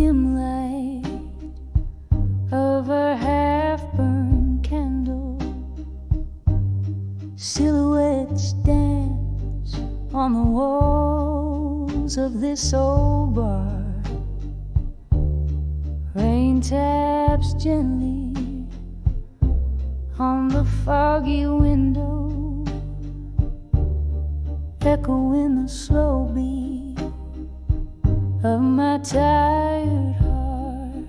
dim light of a half-burned candle. Silhouettes dance on the walls of this old bar. Rain taps gently on the foggy window, echoing the slow beat of my tired heart.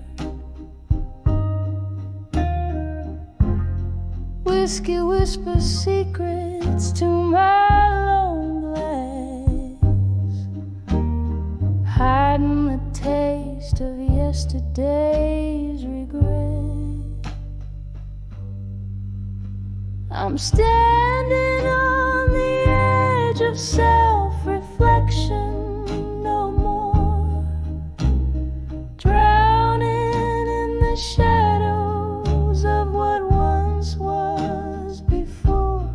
Whiskey whispers secrets to my lone glass, hiding the taste of yesterday's regret. I'm standing on the edge of self-reflection, no more drowning in the shadows of what once was before.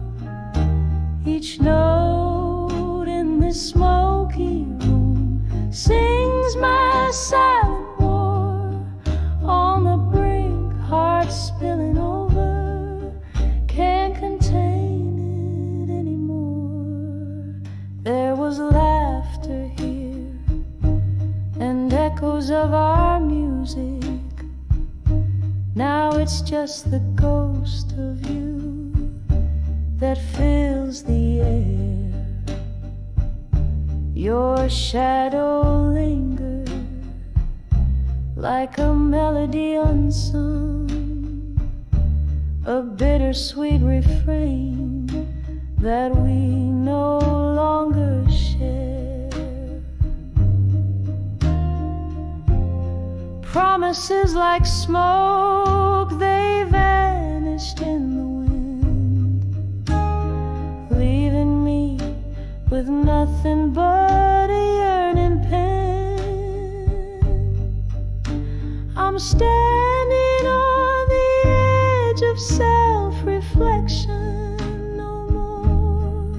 Each note in this smoky room sings my silent war. On the brink, heart spilling over, can't contain it anymore. There was laughter here and echoes of our music. Now it's just the ghost of you that fills the air. Your shadow lingers like a melody unsung, a bittersweet refrain that we no longer share. Promises like smoke, they vanished in the wind, leaving me with nothing but a yearning pen. I'm standing on the edge of self-reflection, no more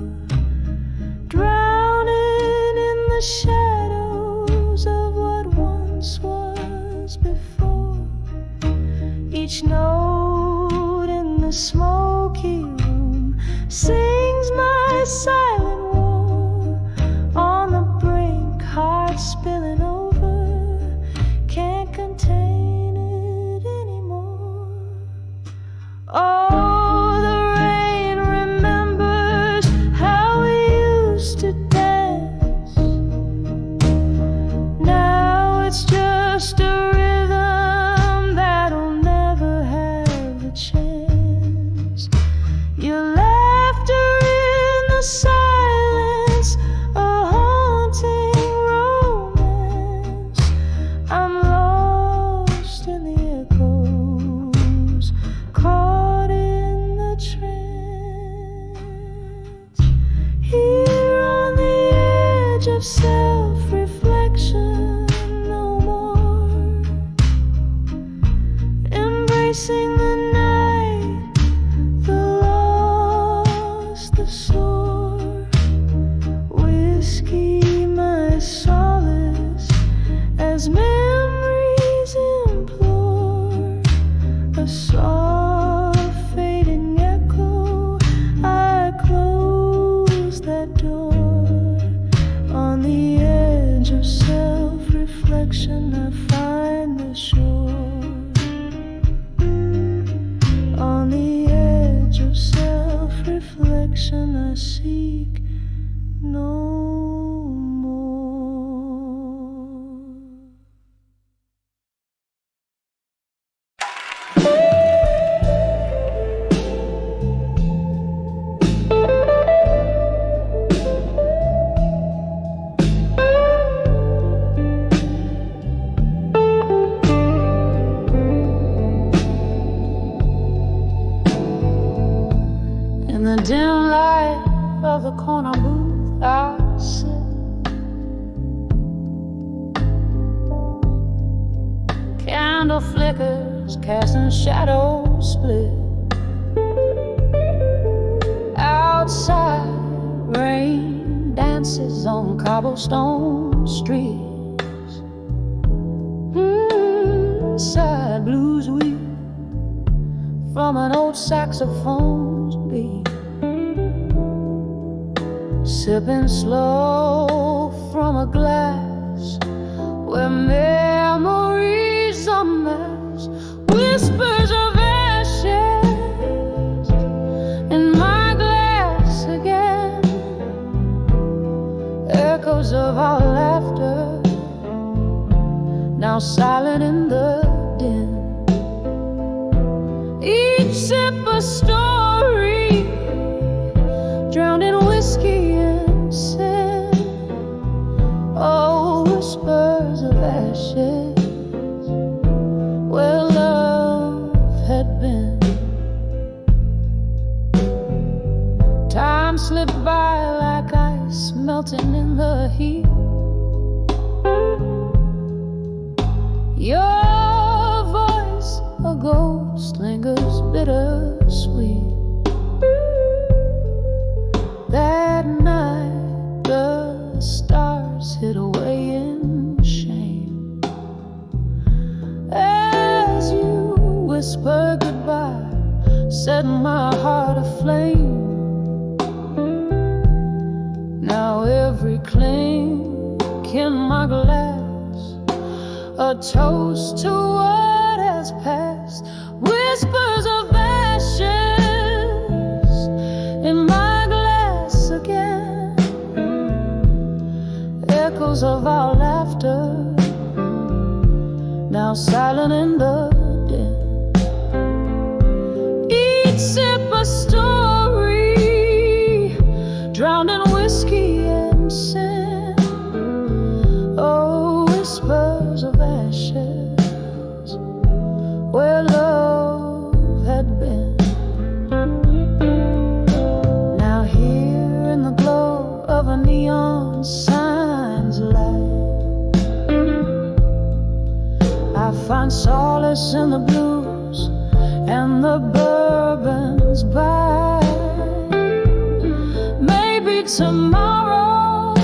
drowning in the shadows of what once was before. Each note in the smoky room sings my silent war. On the brink, heart spilling over, can't contain it anymore. Oh, the rain remembers how we used to dance. Now it's just a rhythm that'll never have a chance. Your laughter in the silence, a haunting romance. I'm lost in the echoes, caught in the trance. Here on the edge of self-reflection, no more embracing the night, the lost, the sore. Whiskey my solace as memories implore. A soft fading echo, I close that door. On the edge of self-reflection, I find the shore. On the edge of self-reflection, I seek no more. In the dim light of the corner booth, I sit. Candle flickers, casting shadows split. Outside, rain dances on cobblestone streets. from an old saxophone's beat, sipping slow from a glass where memories are mass, whispers of ashes in my glass again, echoes of our laughter now silent in the din. Each sip a story, drowned in whiskey and sin. Oh, whispers of ashes where love had been. Time slipped by like ice melting in the heat. Your voice, a ghost, lingers bittersweet. That night the stars hid away in shame. As you whisper goodbye, set my heart aflame. Now every clink in my glass, a toast to what has passed. Whispers of ashes in my glass again, echoes of our laughter now silent in the din. Each sip a story, drowned in whiskey and sin. Oh, whispers of ashes where love had been. Now here in the glow of a neon sign's light, I find solace in the blues and the bourbon's by. Maybe tomorrow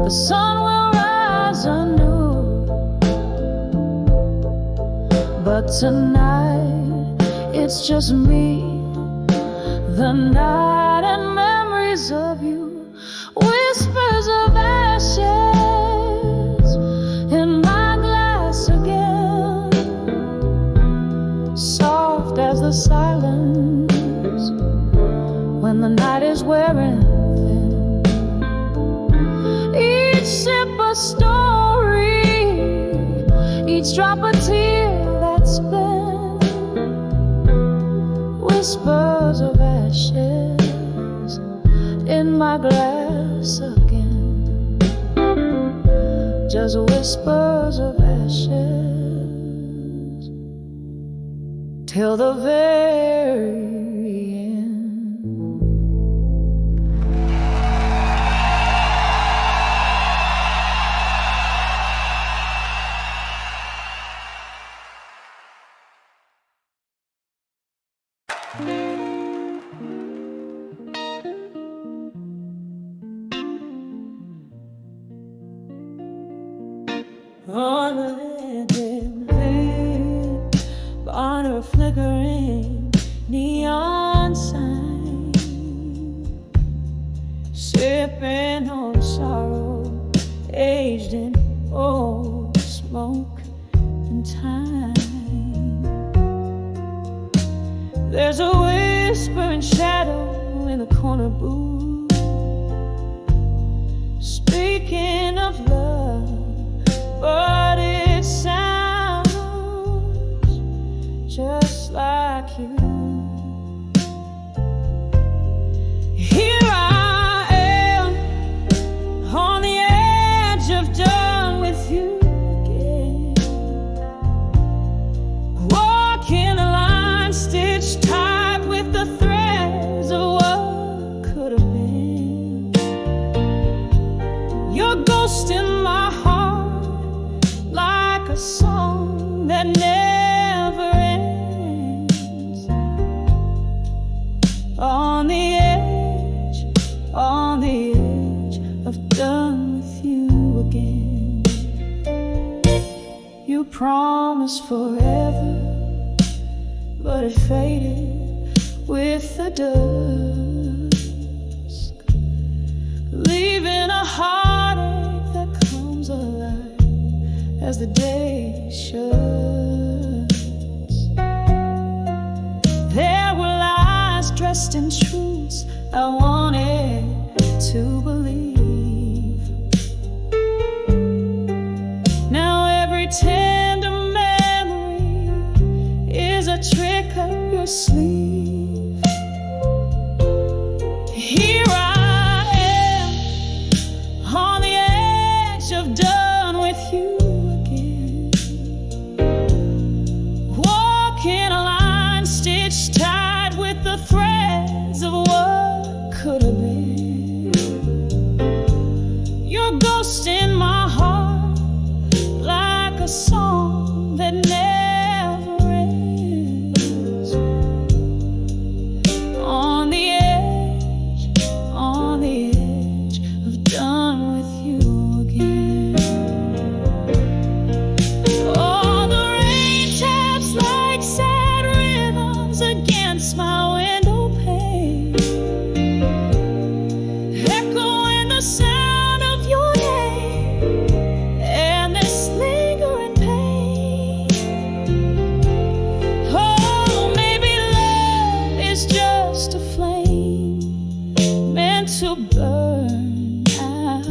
the sun will rise anew, but tonight it's just me, the night and memories of you. Whispers of ashes in my glass again, soft as the silence when the night is wearing thin. Each sip a story, each drop a tear that's been. Whispers of ashes in my glass again, just whispers of ashes till the very end. On the dim lit, on a flickering neon sign, sipping on sorrow, aged in old smoke and time. There's a whispering shadow in the corner booth, speaking of love, but it sounds just like you. Here I am on the edge of done with you again, walking a line stitched tight with the threads of what could have been. Your ghost in my heart, like a song that never ends. On the edge of done with you again. You promised forever, but it faded with the dusk, leaving a heartache that comes alive as the day shuts. There were lies dressed in truths I wanted to believe. Now every tender memory is a trick up your sleeve. Here I am on the edge of done with you again, walking a line stitched tight with the threads of what could have been. Your ghost in my heart, like a song that never ends. On the edge of done with you again. Oh, the rain taps like sad rhythms against my window pane, echoing the sound of your name and this lingering pain. Oh, maybe love is just a flame meant to burn out,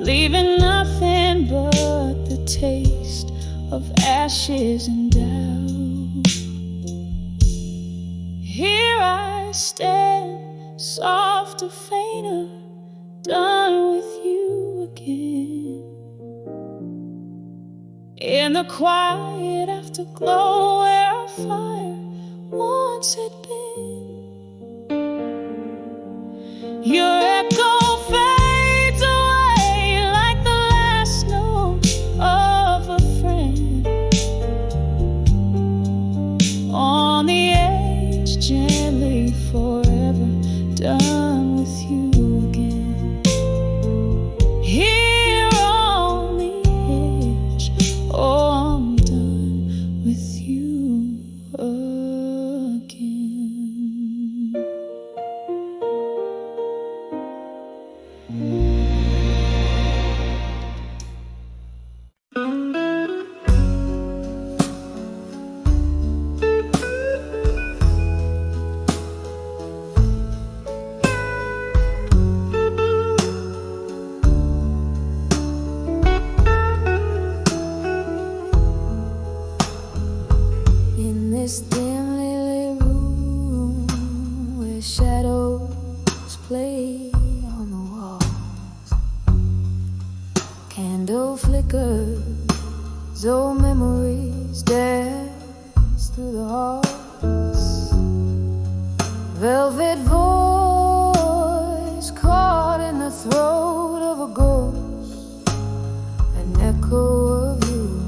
leaving nothing but the taste of ashes and doubt. Here I stand, soft, a fainter, done with you again. In the quiet afterglow where our fire once had been, your echo fades away like the last note of a friend. On the edge, gently forever, done with you again. Here on the edge, oh, I'm done with you again. In this dimly lit room where shadows play on the walls, candle flickers, old memories dance through the halls. Velvet voice caught in the throat of a ghost, an echo of you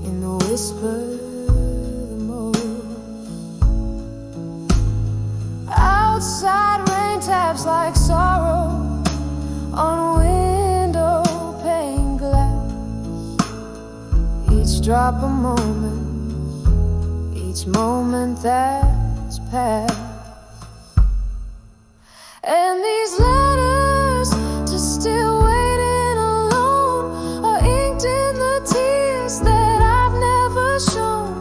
in the whisper the most. Outside rain taps like sorrow on window pane glass, each drop a moment, each moment that's passed. And these letters just still waiting alone are inked in the tears that I've never shown.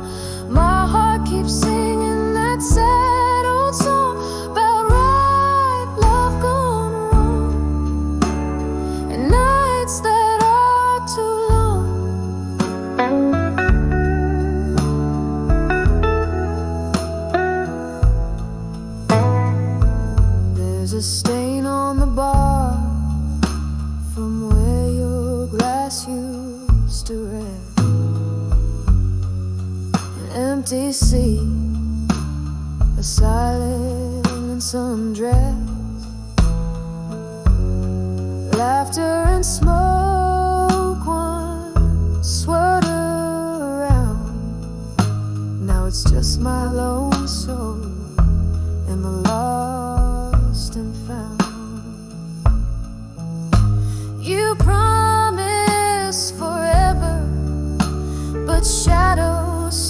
My heart keeps singing that sad old song about right love gone wrong, and nights that are too long. There's a stain on the bar from where your glass used to rest, an empty seat, a silence undressed, laughter and smoke once swirled around. Now it's just my lone soul and the lost and found. You promised forever, but shadows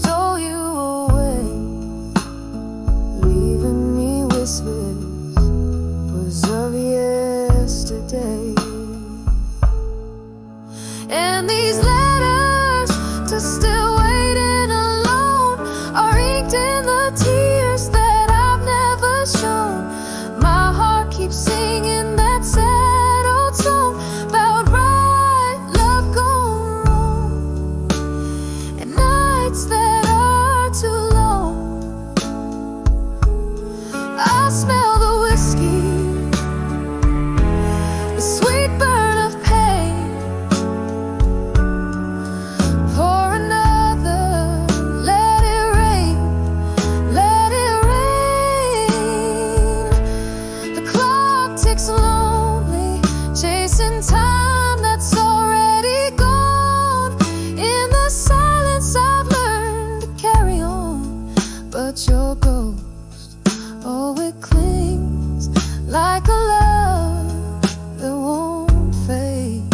like a love that won't fade.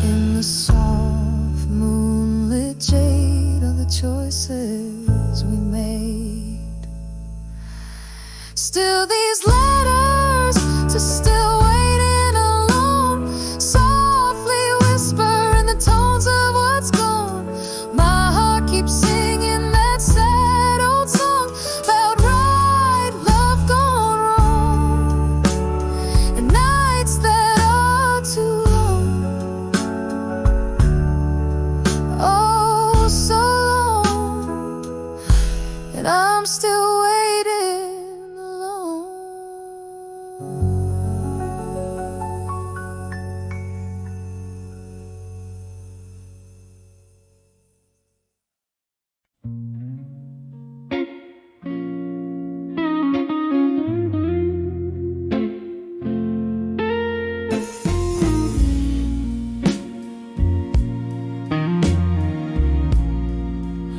In the soft moonlit jade of the choices we made. Still these letters to still waiting alone, softly whisper in the tones of what's gone. My heart keeps singing that sad old song about right love gone wrong, and nights that are too long, oh so long, and I'm still waiting alone.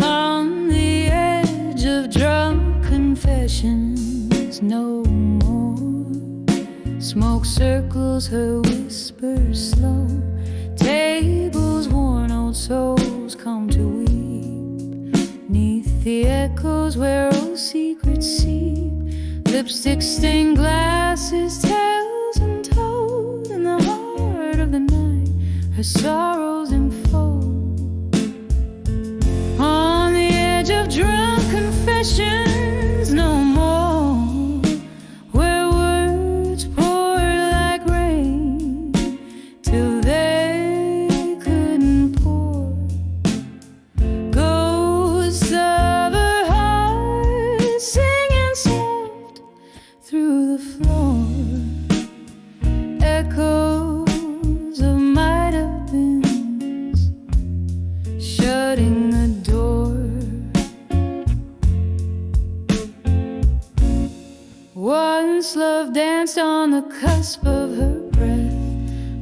On the edge of drunk confessions, no more. Smoke circles her whispers slow. Tables worn, old souls come to weep. Neath the echoes where old secrets seep. Lipstick stained glasses, tales untold. In the heart of the night, her sorrows unfold. On the edge of drunk confessions, no more. Where words pour like rain till they couldn't pour. Ghosts of her heart singing soft through the floor. Echoes of might have beens shutting the door. Once love danced on the cusp of her breath,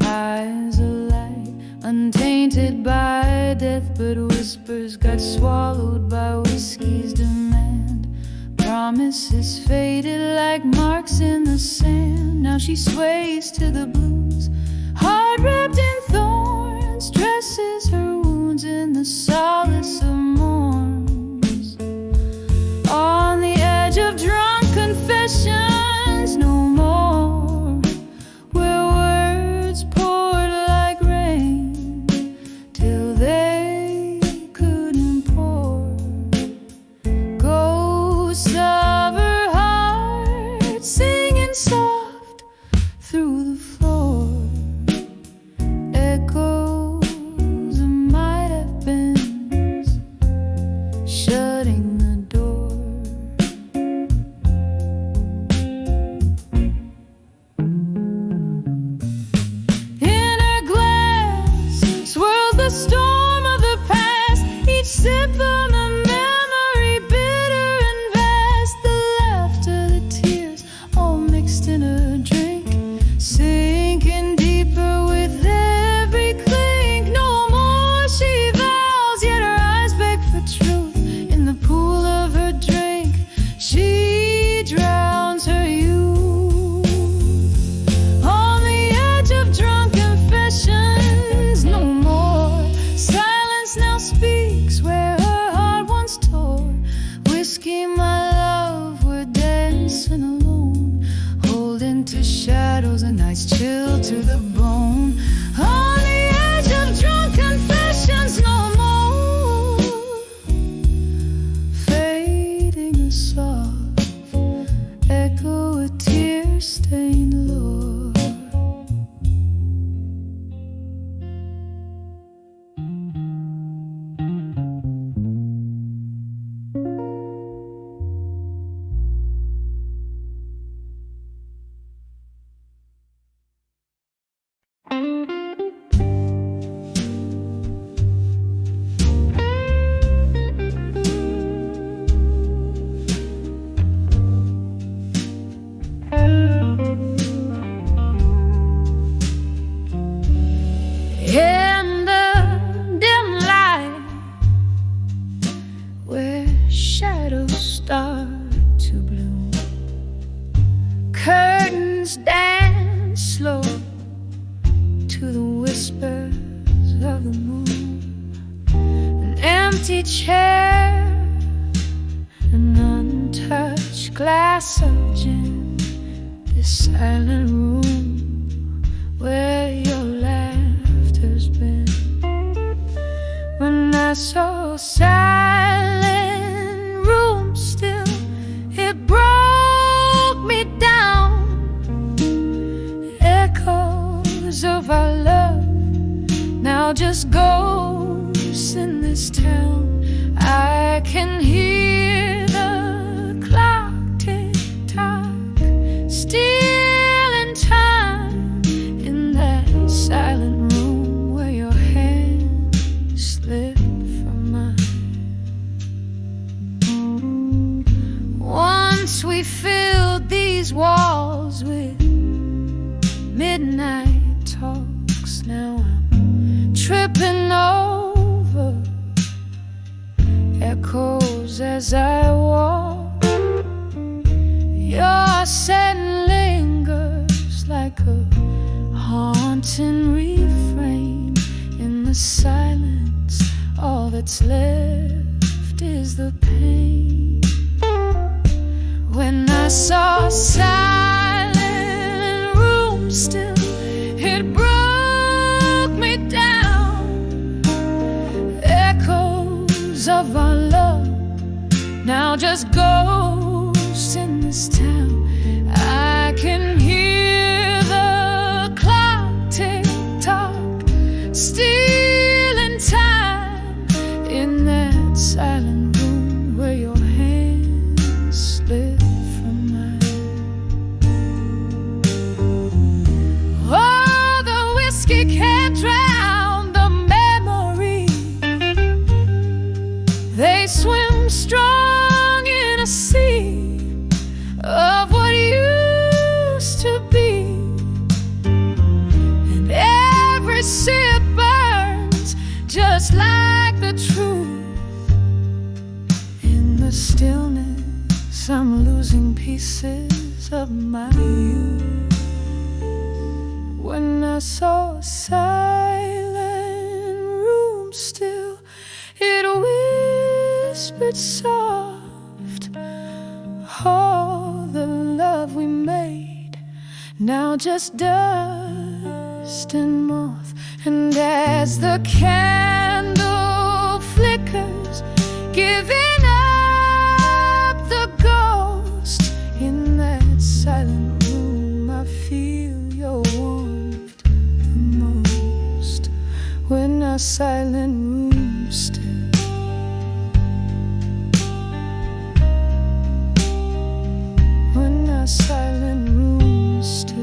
eyes alight, untainted by death, but whispers got swallowed by whiskey's demand. Promises faded like marks in the sand. Now she sways to the blues, heart wrapped in thorns, dresses her wounds in the solace of morns. On the edge of drunk confessions, no more. Where words poured like rain till they couldn't pour. Ghosts of her heart singing soft through the floor. Echoes of might have been shutting the door. In her glass swirls the storm of the past, each sip of the memory bitter and vast. The laughter, the tears, all mixed in a drink, sinking deeper with every clink. No more she vows, yet her eyes beg for truth. In the pool of her drink, she drowns her youth. On the edge of drunk confessions, no more. Silence now speaks where her heart once tore. Whiskey, my love, we're dancing alone, holding to shadows and nights chill to the bone. On the edge of drunk confessions, no more. Fading a soft echo, a tear-stained lore. winds dance slow to the whispers of the moon. An empty chair, an untouched glass of gin, this silent room where your laughter's been. When I saw a silent room still, it broke me down. Echoes of our love, now just ghosts in this town. I can hear the clock tick-tock, still in time, in that silent room where your hand slipped from mine. Once we filled these walls with midnight talks, now I'm tripping over echoes as I walk. Your scent lingers like a haunting refrain in the silence. All that's left is the pain. When I saw a silent room still, it broke me down. Echoes of our love, now just ghosts in this town. I can hear the clock tick-tock, still in time, in that silent room where your hands slip from mine. Oh, the whiskey can't drown the memory. They swim strong in a sea of what used to be, and every sip burns just like the truth. In the stillness, I'm losing pieces of my youth. When I saw a silent room still, it whispered soft, all the love we made, now just dust and moth. And as the candle flickers, giving up the ghost, in that silent room I feel your warmth the most. When our silent room still, when our silent room still.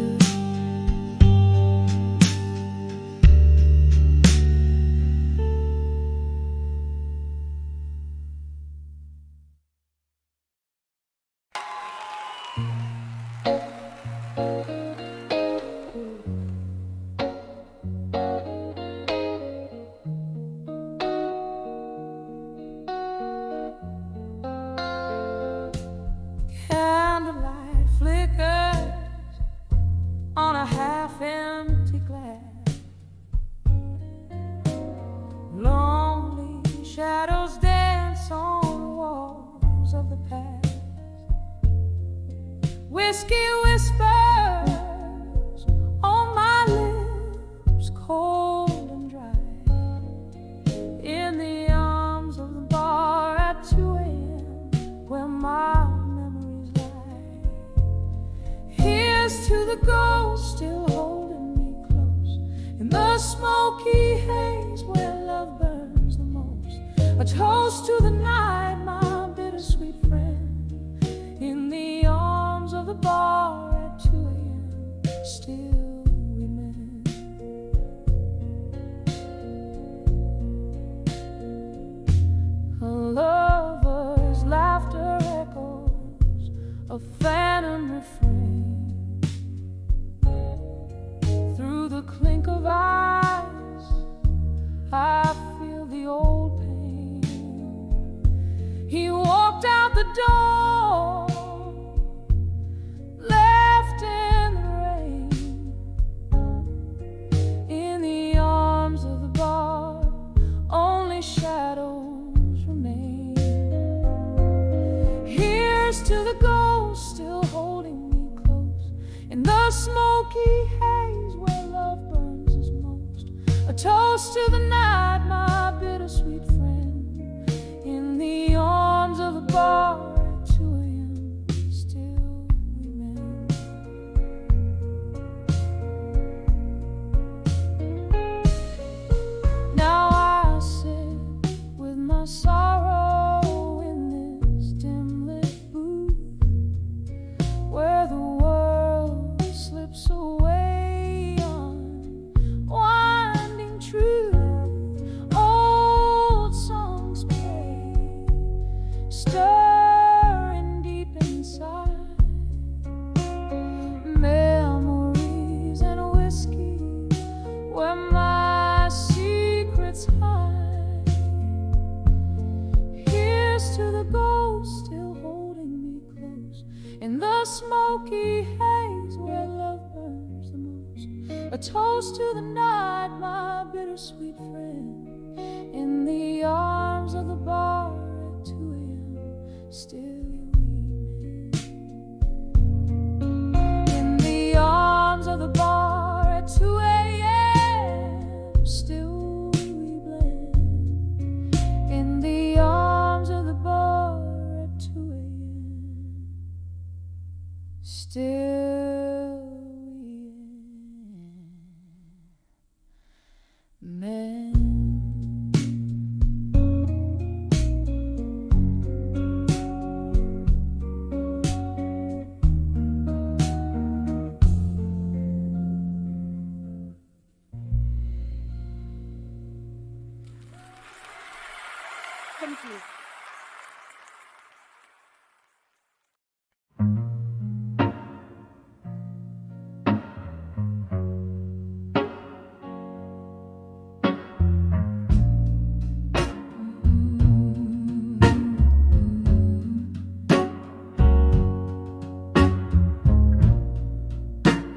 Candlelight flickers on a half-empty glass. Lonely shadows dance on the walls of the past. Whiskey whispers on my lips, cold and dry, in the arms of the bar at 2 a.m. where my memories lie. Here's to the ghost still holding me close, in the smoky haze where love burns the most. A toast to the night, my bittersweet friend, in the arms of the bar at 2 a.m. still we mend. A lover's laughter echoes a phantom refrain through the clink of eyes. I feel the old pain. He out the door, left in the in the smoky haze where love burns us most. A toast to the night, my bittersweet friend, in the arms of the bar at 2 a.m. Still we mend. Now I sit with my sorrow in this dim lit booth where the world slips away on winding truth. Old songs play, stirring deep inside. Memories and whiskey where my secrets hide. Here's to the ghost still holding me close in the smoky haze where love burns the most. A toast to the night, my bittersweet friend, in the arms of the bar at 2 a.m. Still we mend. In the arms of the bar at 2 a.m. Still we blend. In the arms of the bar at 2 a.m. Still we mend. Thank you.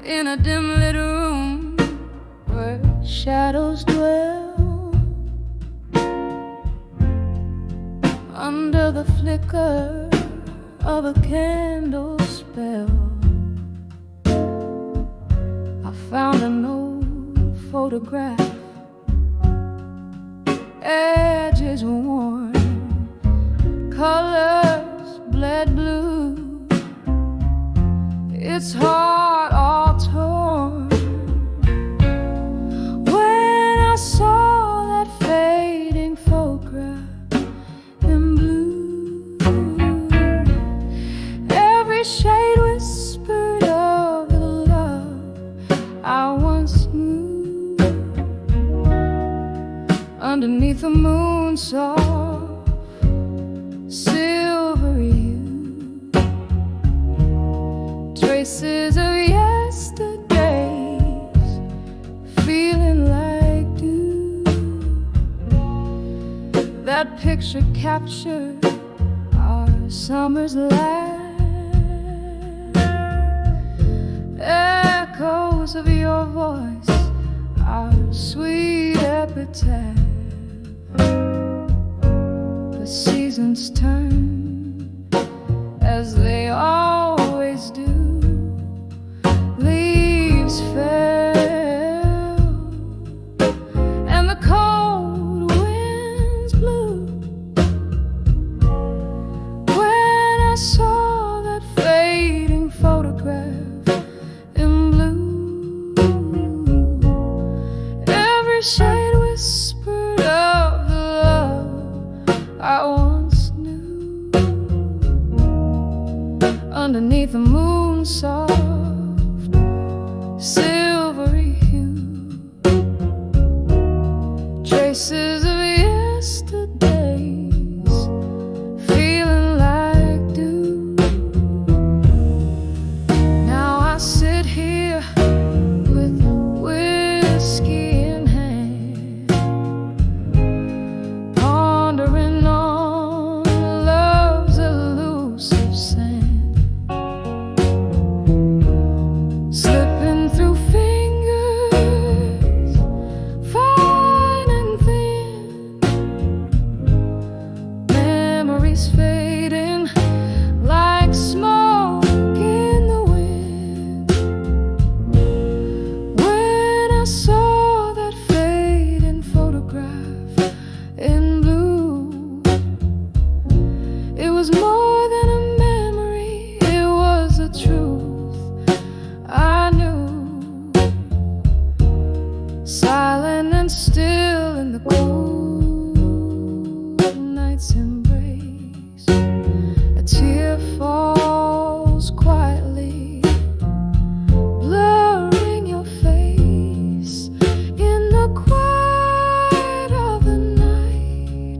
In a dim lit room where shadows dwell, under the flicker of a candle spell, I found an old photograph, edges worn, colors bled blue, its heart all torn. When I saw that fading photograph in blue, every shade whispered of the love I once knew. Underneath the moon soft, silvery hue, traces of yesterdays, feeling like dew. That picture captured our summer's laugh, echoes of your voice, our sweet epitaph. The seasons turn as they always do. Leaves fell and the cold winds blew. When I saw that fading photograph in blue, every shade whispered of the love I once knew. Underneath the moon soft, silvery hue, traces of yesterdays, feeling like dew. Now I sit here with whiskey in hand, pondering on love's elusive sand, slipping through fingers, fine and thin, truth I knew, silent and still in the cold night's embrace. A tear falls quietly, blurring your face in the quiet of the night.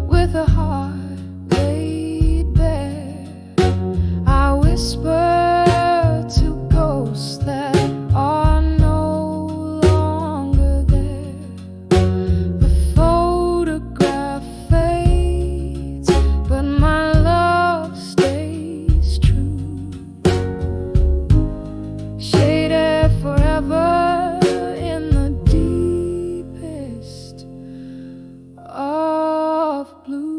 With a heart laid bare, I whisper to ghosts that are no longer there. The photograph fades, but my love stays true, shaded forever in the deepest of blues.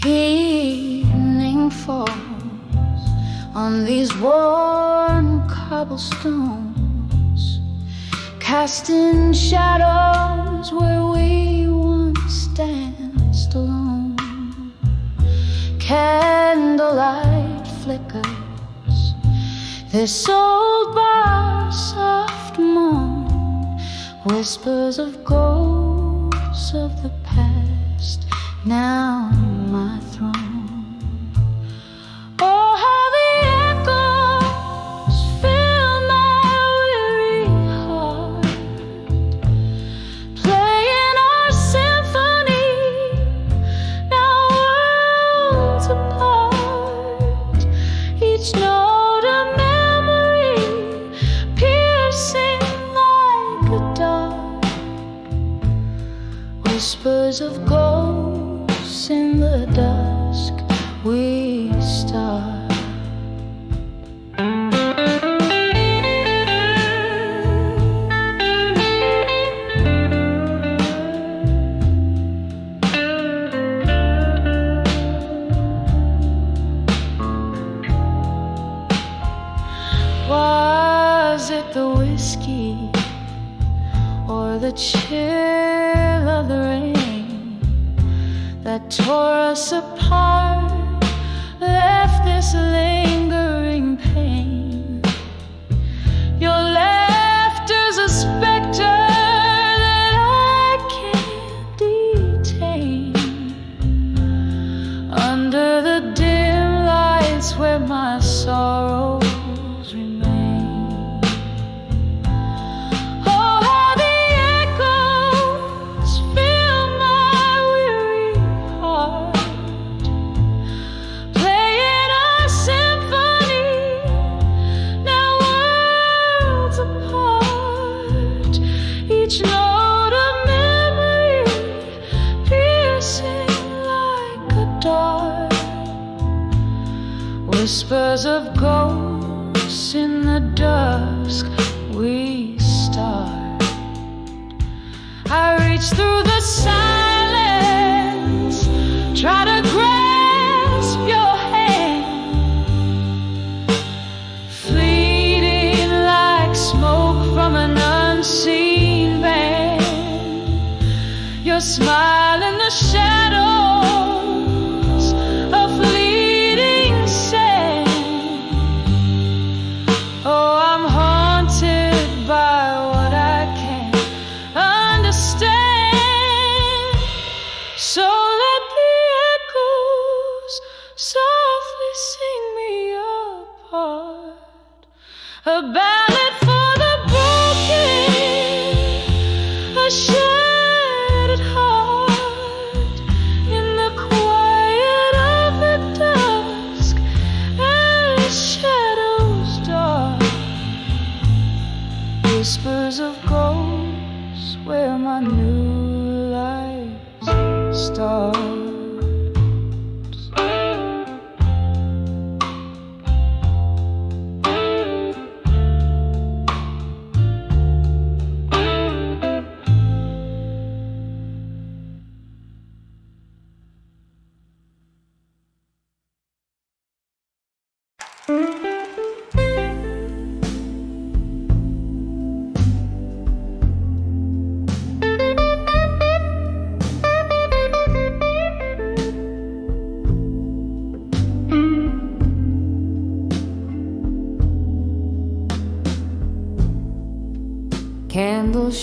Evening falls on these worn cobblestones, casting shadows where we once danced alone. Candlelight flickers, this old bar's soft moan, whispers of ghosts of the past, now my throne. Oh, how the echoes fill my weary heart, playing our symphony, now worlds apart. Each note a memory, piercing like a dart. Whispers of ghosts in the dusk, we start. Was it the whiskey or the chill of the rain that tore us apart, left this lingering pain? Your laughter's a specter that I can't detain. Under the dim lights where my sorrows remain. Oh, how the echoes fill my weary heart, playing a symphony, now worlds apart. Each note a memory, piercing like a dart. Whispers of ghosts in the dusk, we start. I reach through the silence, try to grasp your hand, fleeting like smoke from an unseen band. Your smile in the shadows, a fleeting sand. Oh, I'm haunted by what I can't understand. So let the echoes softly sing me apart, a ballad for the broken, a shattered heart, in the quiet of the dusk, as shadows dark. Whispers of ghosts where my new life starts.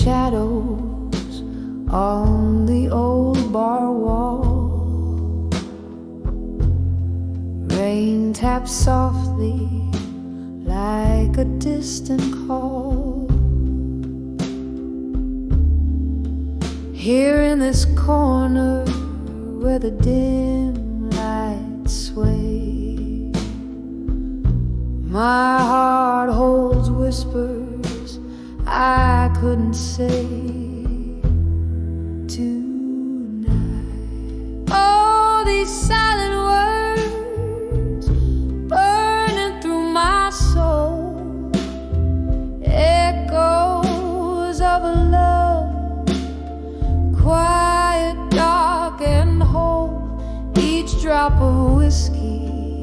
shadows on the old bar wall. Rain taps softly like a distant call. Here in this corner where the dim lights sway, my heart holds whispers I couldn't say tonight. Oh, these silent words burning through my soul, echoes of a love quiet, dark and whole. Each drop of whiskey,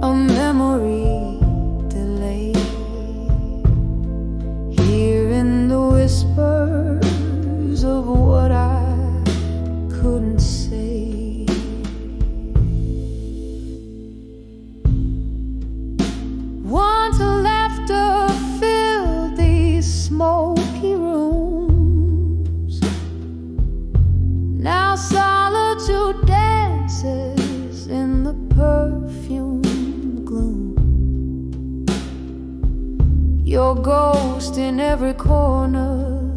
a memory delayed. Hearing the whispers of what I couldn't say. Once laughter filled these smoky rooms. Now solitude dances in the perfume gloom. Your ghost in every corner,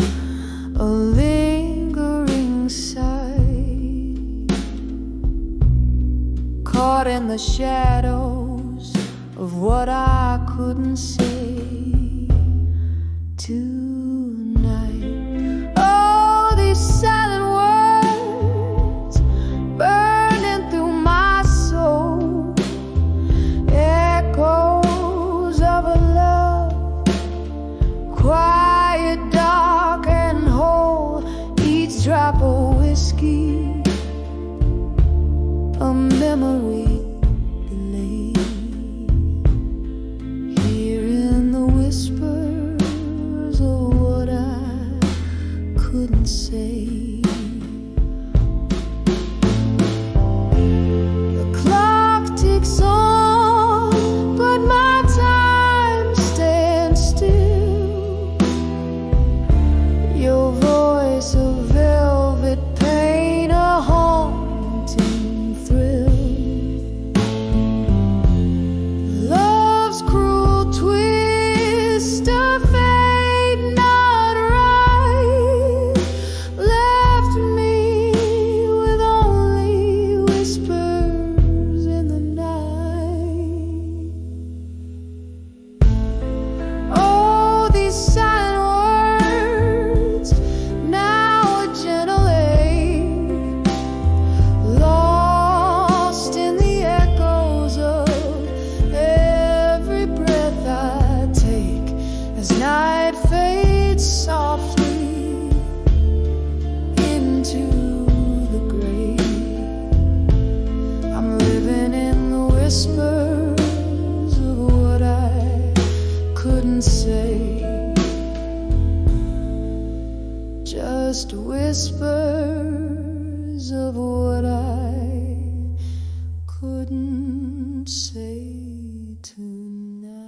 a lingering sight, caught in the shadows of what I couldn't say tonight. Oh, these silent words burning through my soul, echoes of a love quiet, dark and whole. Each drop of whiskey, a memory delayed. Hearing the whispers of what I couldn't say. The clock ticks on, but my time stands still. Your voice of velvet pain, a haunting thrill. Love's cruel twist, a fate not right, left me with only whispers in the night. Oh, these silent words, now a gentle ache, lost in the echoes of every breath I take, as night fades softly into the grave. I'm living in the whispers of what I couldn't say. Just whispers of what I couldn't say tonight.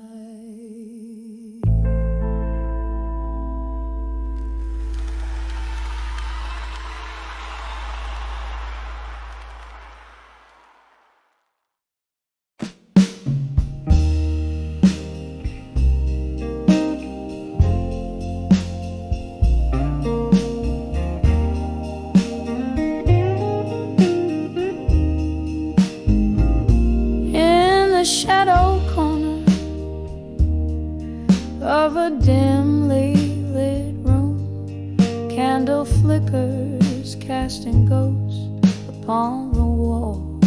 In the shadow corner of a dimly lit room, candle flickers casting ghosts upon the wall.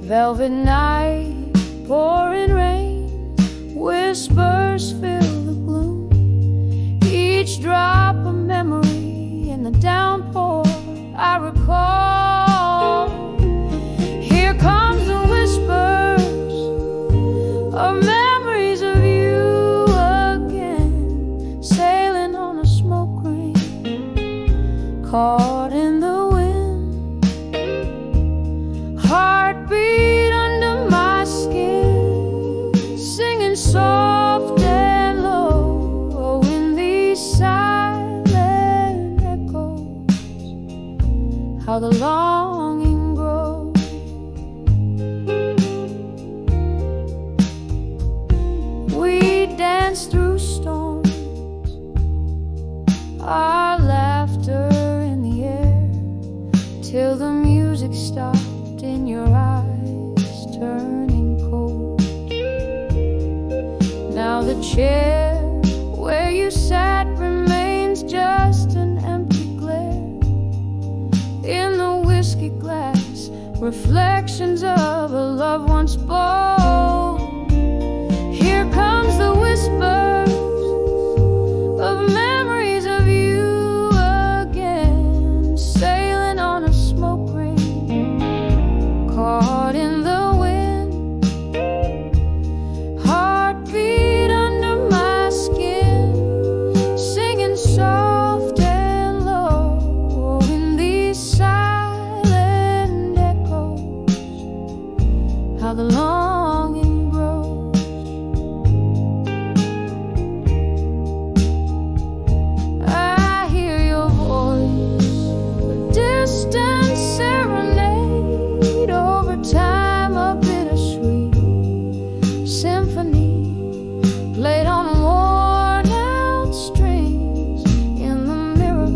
Velvet night, pouring rain, whispers fill the gloom. Each drop a memory in the downpour I recall. Here comes the whispers of memories of you again, sailing on a smoke ring, caught in the wind. Heartbeat under my skin, singing soft and low. how the longing grows. We dance through storms, our laughter in the air, till the music stopped in your eyes, turning cold. Now the chair where you sat remains just an empty glare. In the whiskey glass, reflections of a love once bold. Here comes the whispers of memories of you again, sailing on a smoke ring, caught in the wind. Heartbeat under my skin, singing soft and low in these silent echoes, how the longing grows. I hear your voice, a distant serenade, over time a bittersweet symphony, played on worn out strings. In the mirror,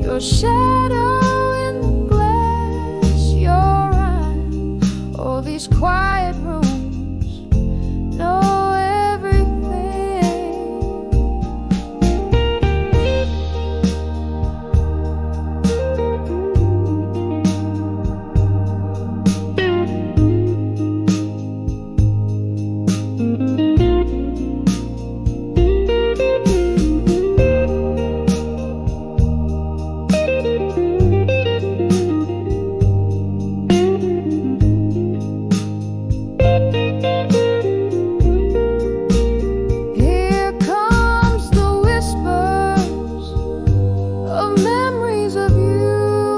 your shadow in the glass, your rhyme. All these quiet rooms know everything. Here comes the whispers of memories of you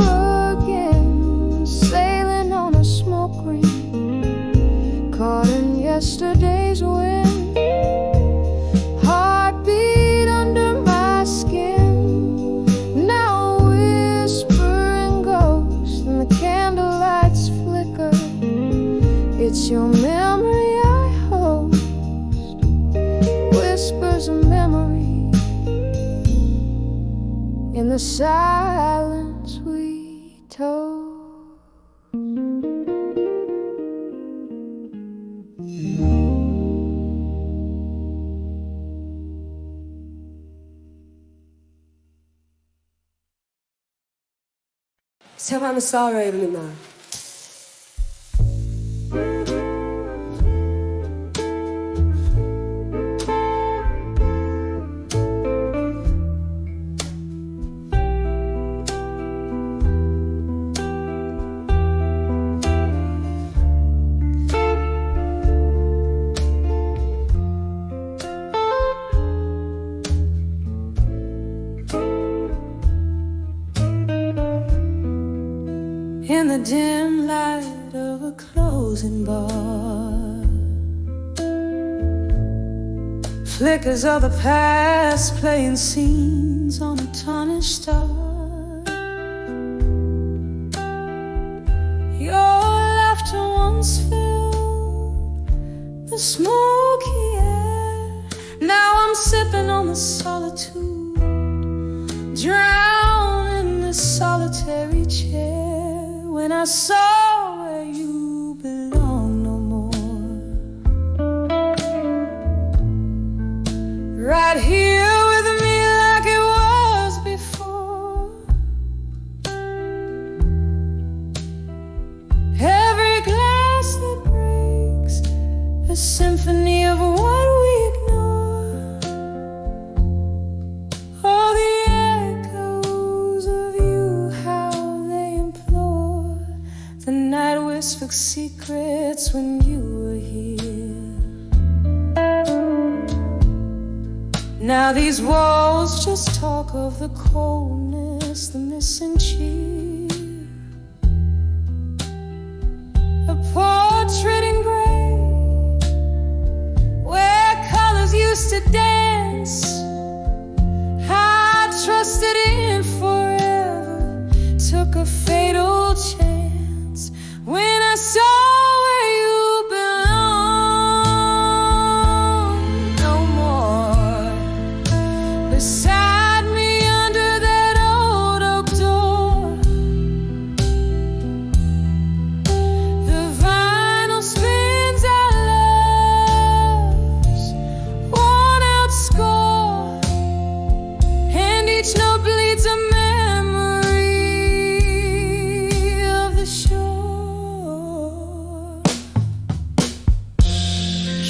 again, sailing on a smoke ring, caught in yesterday's wind. Heartbeat under my skin, now a whispering ghost, and the candlelights flicker. It's your memory I host, whispers of memory in the silence we told. 사랑하는 sorrow everyone. In the dim light of a closing bar, flickers of the past playing scenes on a tarnished star. Your laughter once filled the smoky air. Now I'm sipping on the solitude, drowned in this solitary chair. When I saw where you belong no more, right here with me like it was before. Every glass that breaks, a symphony of what we ignore. All the echoes of you, how they implore. The night whispered secrets when you were here. Now these walls just talk of the coldness, the missing cheer. A portrait in gray, where colors used to dance. I trusted in forever, took a beside me under that old oak door. The vinyl spins our love's worn out score, and each note bleeds a memory of the shore.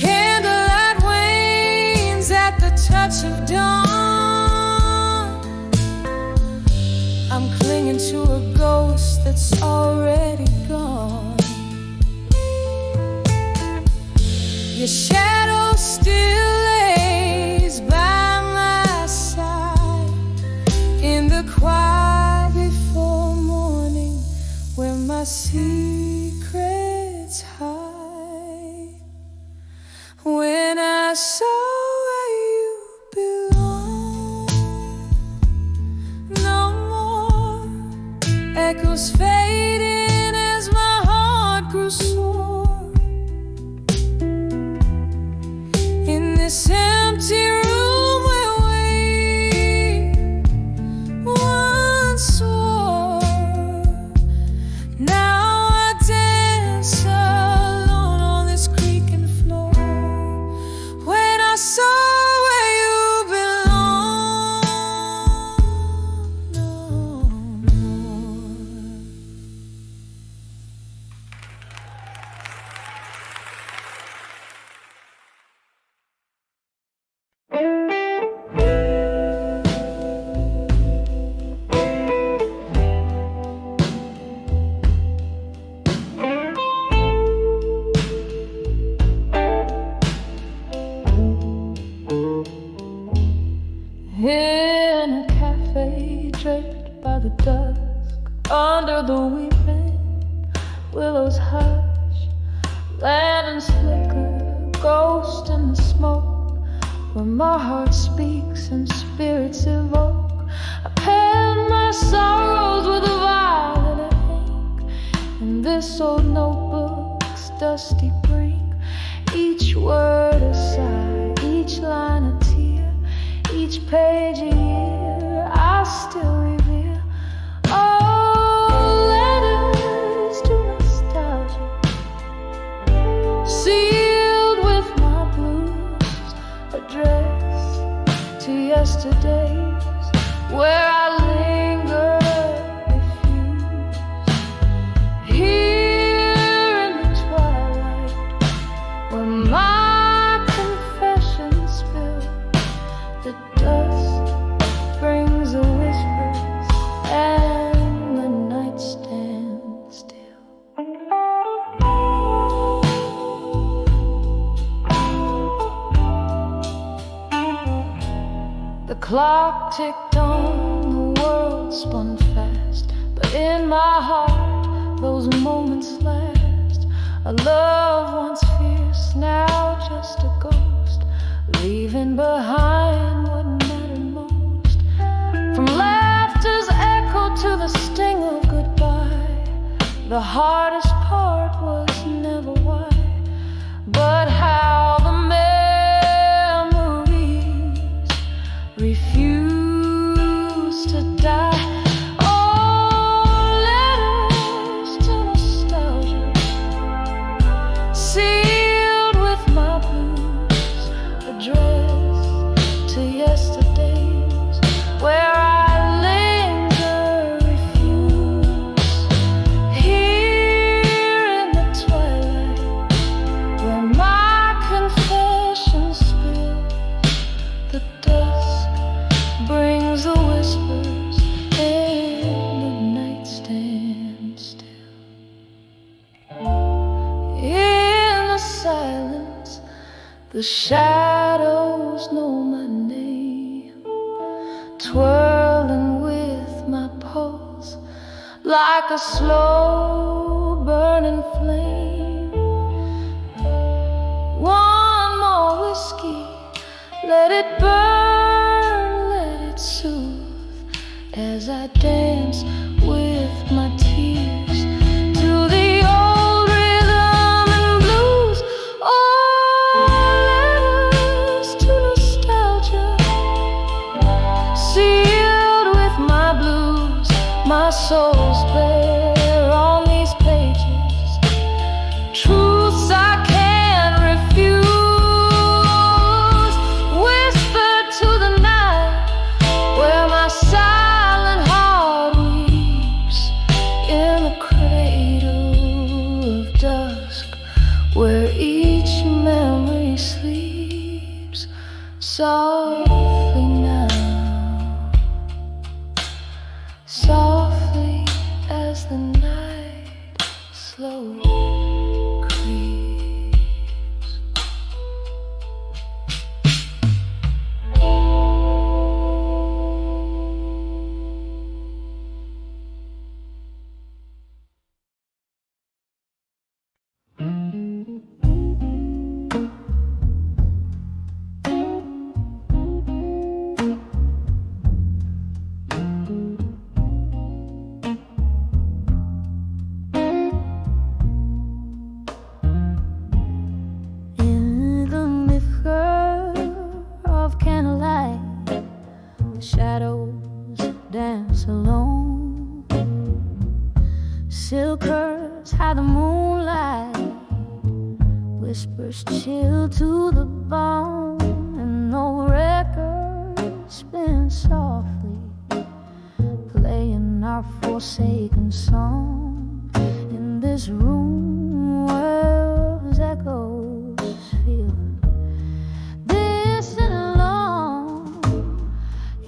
Candlelight wanes at the touch of dawn. I'm clinging to a ghost that's already gone. Your shadow still lays by my side in the quiet before morning, where my secrets hide. When I saw where you belong, no more echoes fading as my heart grew sore. In this empty room where we once swore, now I dance alone on this creaking floor. When I saw where you belong, no more. In a cafe draped by the dusk, under the weeping willows hush, lanterns flicker, ghost in the smoke, where my heart speaks and spirits evoke. I pen my sorrows with a violet ink, in this old notebook's dusty brink. Each word a sigh, each line a tear, each page a year I still revere. Oh, letters to nostalgia, sealed with my blues, addressed to yesterdays, where I linger, refuse. Here in the twilight, where my confessions spill, the dust brings the whispers and the night stands still. The clock ticked on, the world spun fast, but in my heart those moments last. A love once fierce, now just a ghost, leaving behind what mattered most. From laughter's echo to the sting of goodbye, the hardest part was never why, but how the memories refuse to die. Oh, letters to nostalgia, sealed with my blues, addressed to yesterdays, where I linger, refuse. Here in the twilight, where my confessions spill, the dusk brings the whispers and the night stands still. In the silence, the shadows know my name, twirling with my pulse like a slow burning flame. One more whiskey, let it burn, let it soothe, as I dance with my tears to the old rhythm and blues. Oh, letters to nostalgia, My soul's bare on these pages, truths I can't refuse. Whispered to the night where my silent heart weeps, in the cradle of dusk where each memory sleeps softly now, softly as the night slowly creeps. In the mixture of candlelight, the shadows dance alone. Silk curves hide the moonlight, whispers chill to the bone, and no record spins softly, playing our forsaken song. In this room where echoes feel distant and long,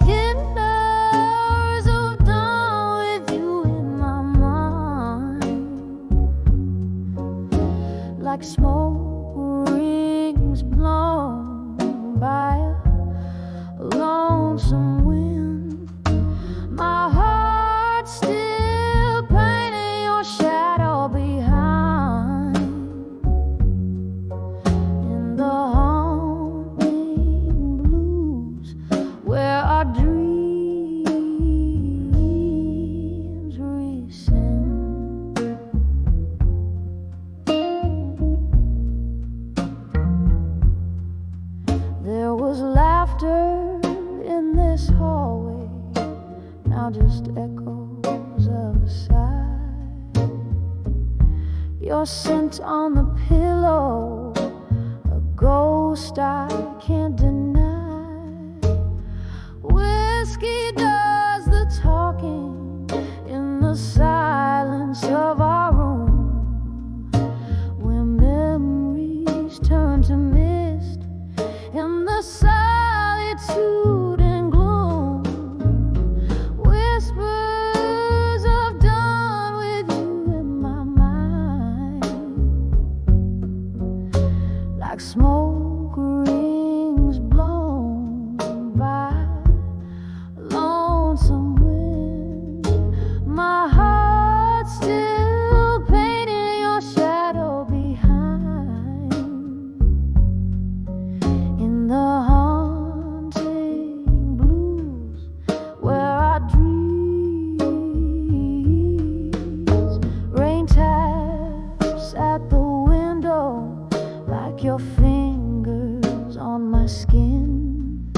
hidden hours of dawn with you in my mind, like smoke rings blown by a lonesome wind. My heart still painting your shadow behind, in the haunting blues where our dreams rescind. There was laughter in this hallway, now just echoes of a sigh. Your scent on the pillow, a ghost I can't deny. Whiskey does the talking in the silence of our room, where memories turn to mist in the solitude and gloom. Whispers of dawn with you in my mind, like smoke rings blown by a lonesome wind. My heart still painting your shadow behind, in the haunting blues where our dreams. Rain taps at the window like your fingers on my skin,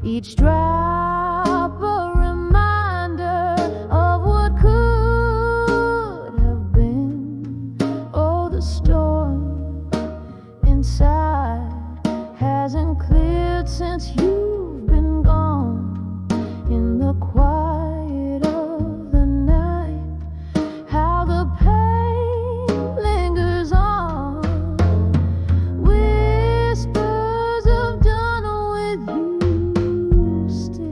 each drop a reminder of what could have been. Oh, the storm inside hasn't cleared since you've been gone. In the quiet of the night, how the pain lingers on. Whispers of dawn with you still.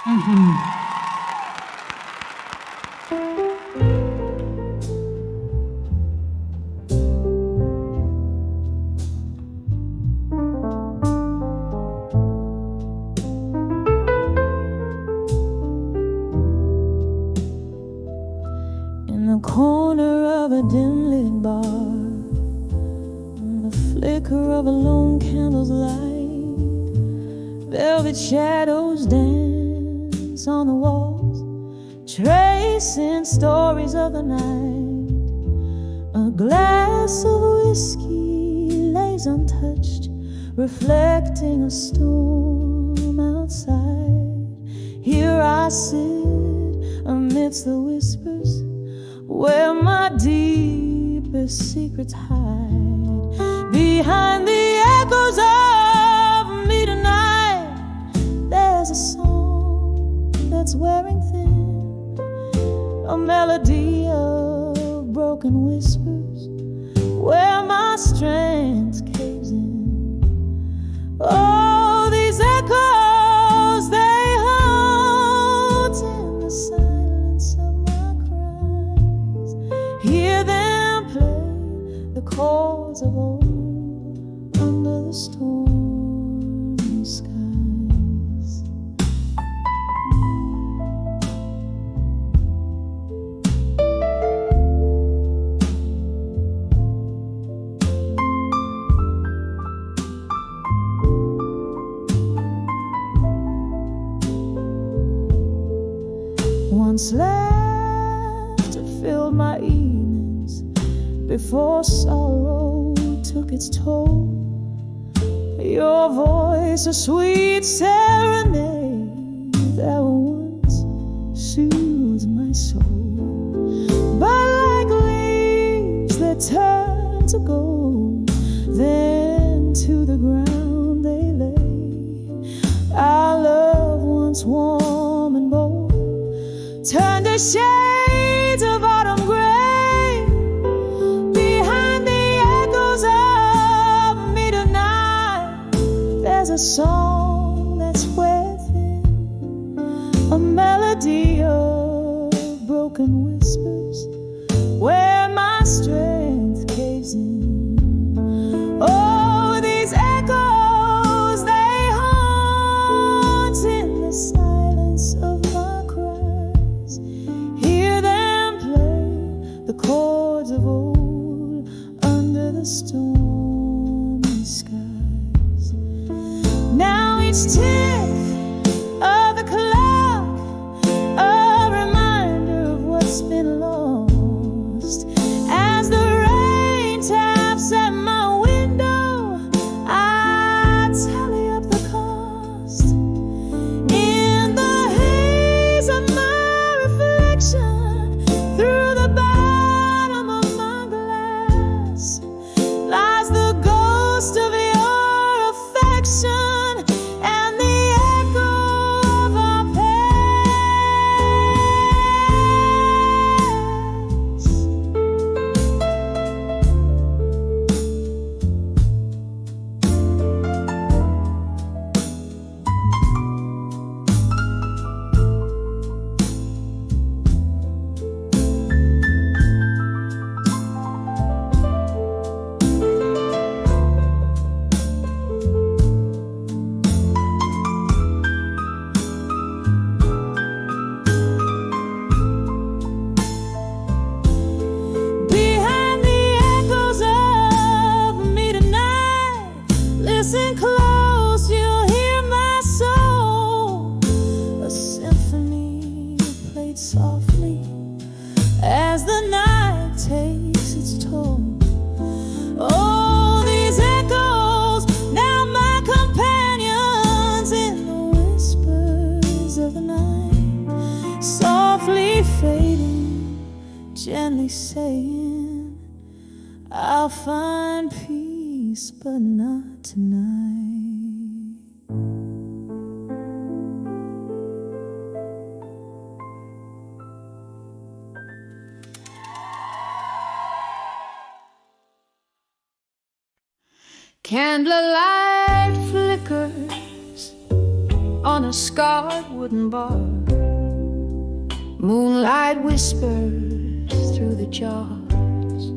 In the corner of a dim-lit bar, on the flicker of a lone candle's light, velvet shadows dance on the walls, tracing stories of the night. A glass of whiskey lays untouched, reflecting a storm outside. Here I sit amidst the whispers, where my deepest secrets hide. Behind the echoes of me tonight, there's a song that's wearing thin, a melody of broken whispers, where my strength caves in. Oh, these echoes, they haunt in the silence of my cries. Hear them play the chords of old under the stormy skies. Once laughter filled my evenings before sorrow took its toll. Your voice, a sweet serenade that once soothed my soul. But like leaves that turn to gold, then to the ground they lay. Our love, once warm and bold, turned to shades of autumn gray. Behind the echoes of me tonight, there's a song that's within, a melody of broken whispers, where my strength caves in. Oh, these echoes, they haunt in the silence of my cries. Hear them play the chords of old under the stormy skies. Now each tick of the clock, a reminder of what's been lost. As the rain taps at my window, I tally up the cost. In the haze of my reflection, through the bottom of my glass, lies the ghost of your affection and the echo of our past. Behind the echoes of me tonight, listen close, you'll hear my soul. A symphony played softly as the night takes its toll. Oh, these echoes, now my companions in the whispers of the night, softly fading, gently saying, I'll find peace, but not tonight. Candlelight flickers on a scarred wooden bar. Moonlight whispers through the jars.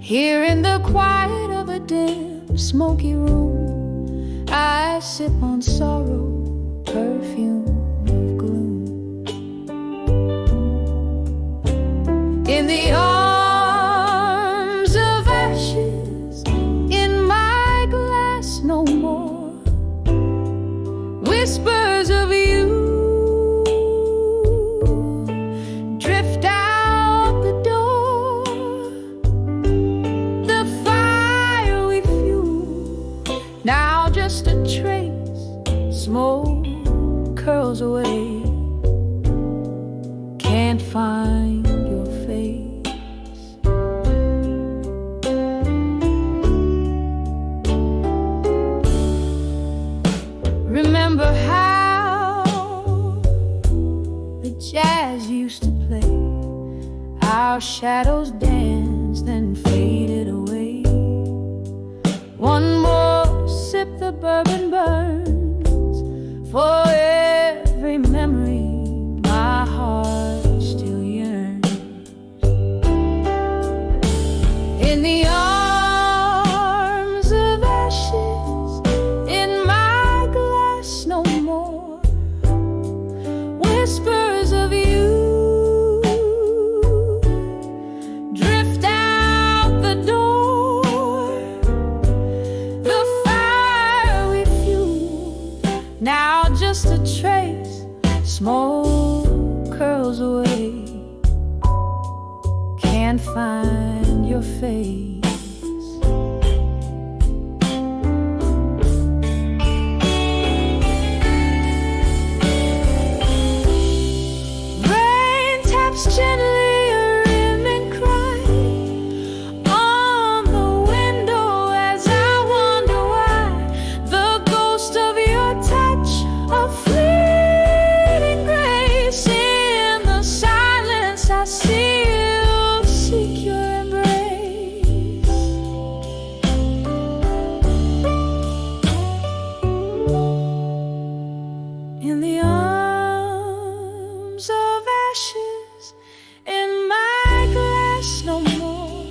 Here in the quiet of a dim, smoky room, I sip on sorrow, perfume of gloom. In the arms of ashes, in my glass no more, whispers of you drift out the door. The fire we fuel, now just a trace, smoke curls away. Can't find your face. Remember how the jazz used to play. Our shadows danced, then faded away. One more sip, the bourbon burns. For every memory, my heart still yearns. In the arms of ashes, in my glass no more, whispers of you drift out the door. The fire we fuel, now just a trace, smoke curls away. Can't find your face. Rain taps gently a rim and cry on the window as I wonder why the ghost of your touch, a fleeting grace. In the silence I still seek your embrace. In the arms of ashes, in my glass no more,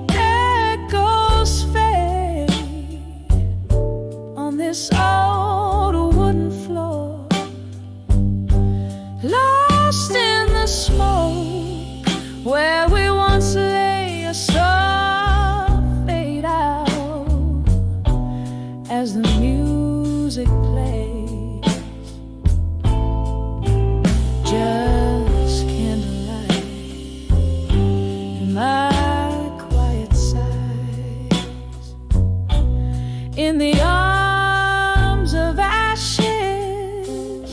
echoes fade on this old wooden floor. Lost in the smoke where we once lay, a soft fade out as the music plays. Just candlelight in my quiet sighs. In the arms of ashes,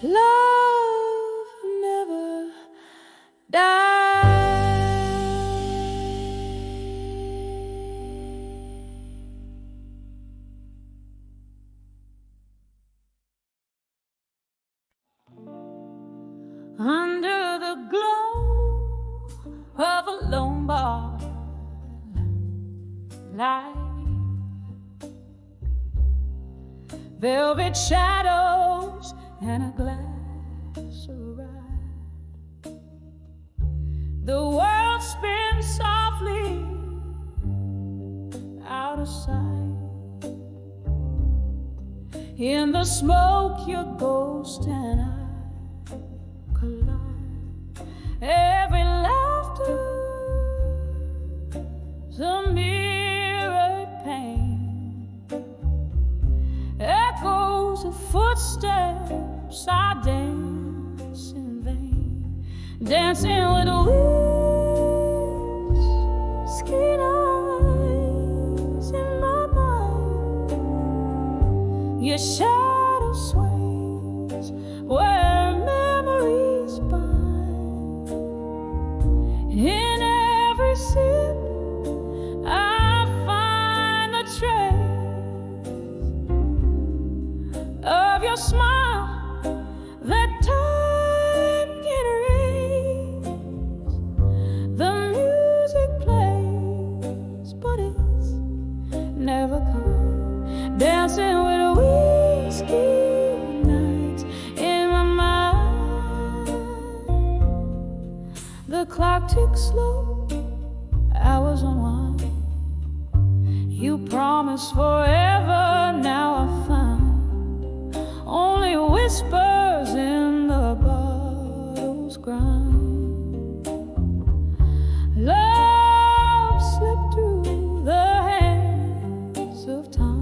love never dies. Under the glow of a lone bar light, velvet shadows and a glass of rye. The world spins softly out of sight. In the smoke, your ghost and I collide. Every laughter is a mirrored pain. Echoes of footsteps, I dance in vain. Dancing with the wind, skin eyes in my mind. Your shadow sways where memories bind. In every sip I find a trace of your smile that time can erase. The music plays, but it's never come. Dancing with a whiskey nights in my mind. The clock ticks slow, hours unwind. You promised forever, now I find only whispers in the bottle's grind. Love slipped through the hands of time.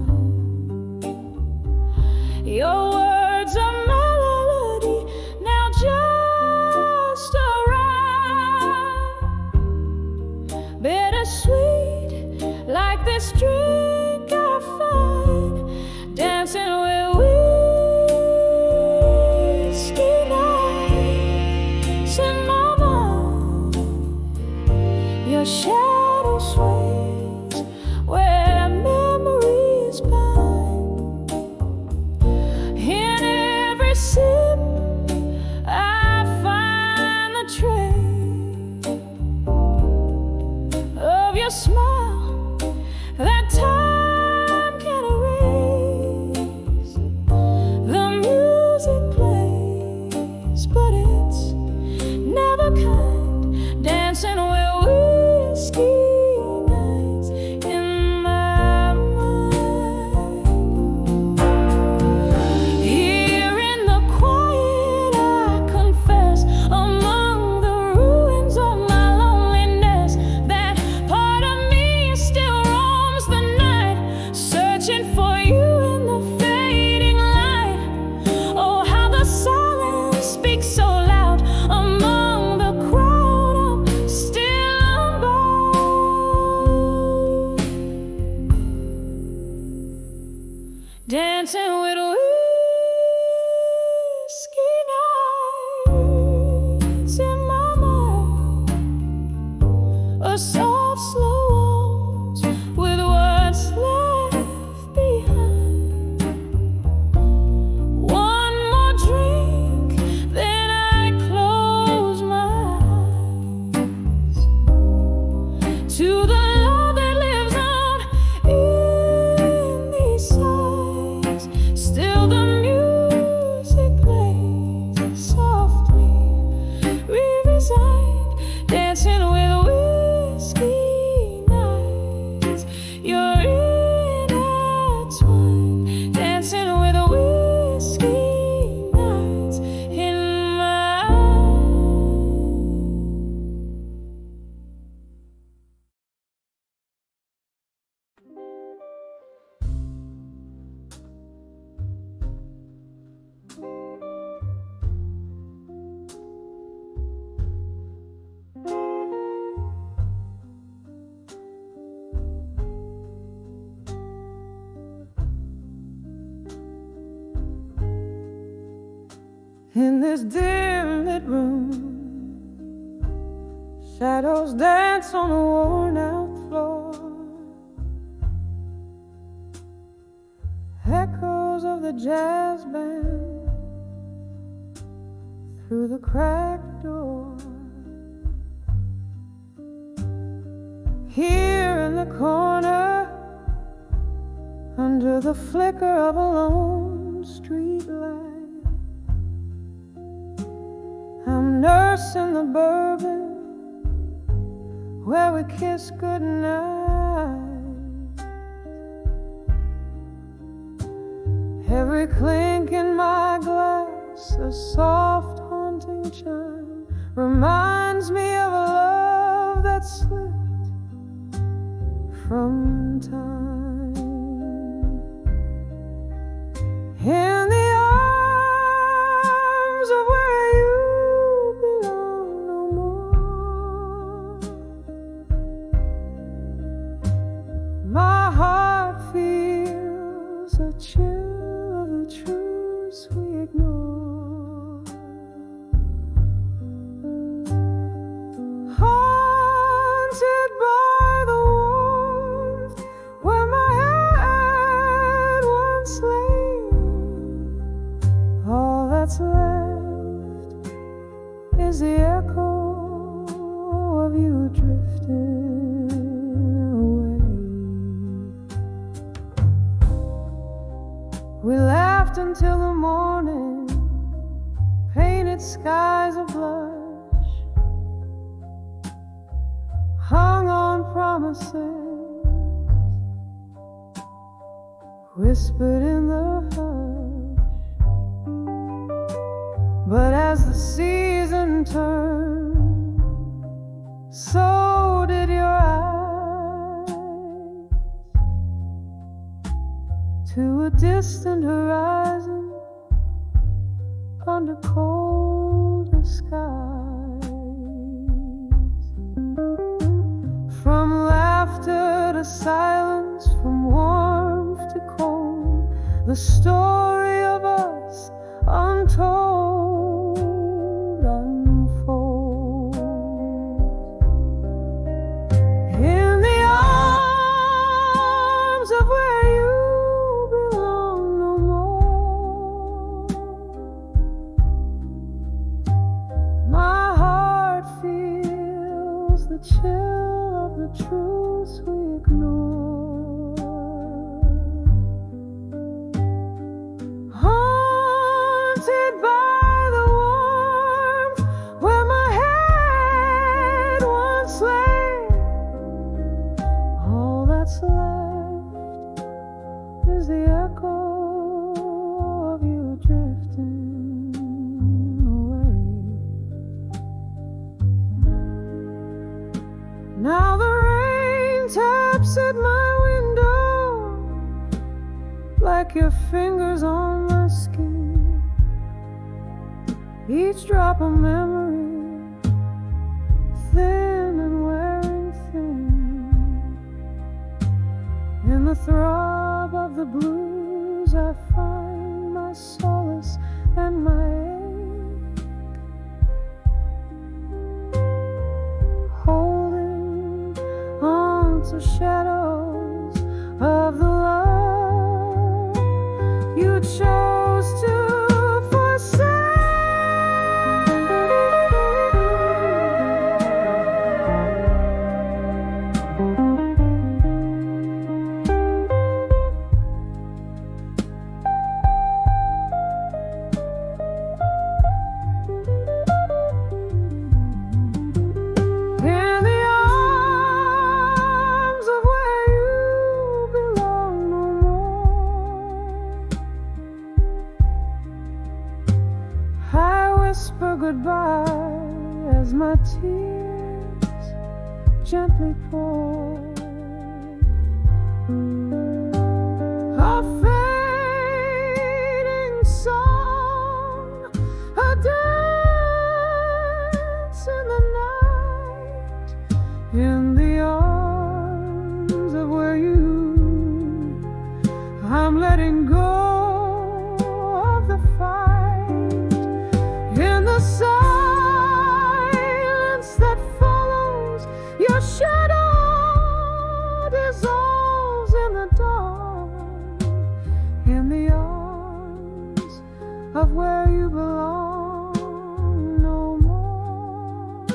Your words a melody, now just a rhyme. Bittersweet, like this drink I find, dancing with whiskey nights in my mind. Your shadow sways where memories bind. In every sip I find the trace of your smile that time can erase. The music plays, but it's never kind. Dancing with whiskey nights in my mind. Here in the quiet, I confess, among the ruins of my loneliness, that part of me still roams the night, searching for you in the fading light. Oh, how the silence speaks so loud among the crowd. I'm still unbound, dancing with whiskey nights in my mind. A soft, slow waltz with what's left behind. One more drink, then I close my eyes to the love that lives on in these sighs. Still the music plays softly, re-resigned, dancing with whiskey nights. You're intertwined, dancing with whiskey nights in my In this dim lit room, shadows dance on a worn out floor. Echoes of the jazz band through the cracked door. Here in the corner, under the flicker of a lone street light, I'm nursing the bourbon where we kiss goodnight. Every clink in my glass, a soft haunting chime, reminds me of a love that slipped from time. In the arms of where you belong no more, my heart feels a chill of the truths we ignore. Haunted by the warmth where my head once lay, all that's left is the echo of you drifting away. We laughed until the morning, painted skies of blush, hung on promises, whispered in the hush. But as the season turned, so did your eyes, to a distant horizon under colder skies. From laughter to silence, from warmth to cold, the story of us untold unfolds. In the arms of where you belong no more, my heart feels the chill of the truths we ignore. Haunted by the warmth where my head once lay, all that's left is the echo of you drifting away. Now the rain taps at my window like your fingers on my skin, each drop a memory, thin and wearing thin. In the throb of the blues I find my solace and my ache, holding on to shadows of the love you chose to forsake. In the arms of where you belong no more, I whisper goodbye as my tears gently pour. A fading song, a dance in the night, in the arms of where you, I'm letting go of the fight. In the silence that follows, your shadow dissolves in the dawn. In the arms of where you belong no more,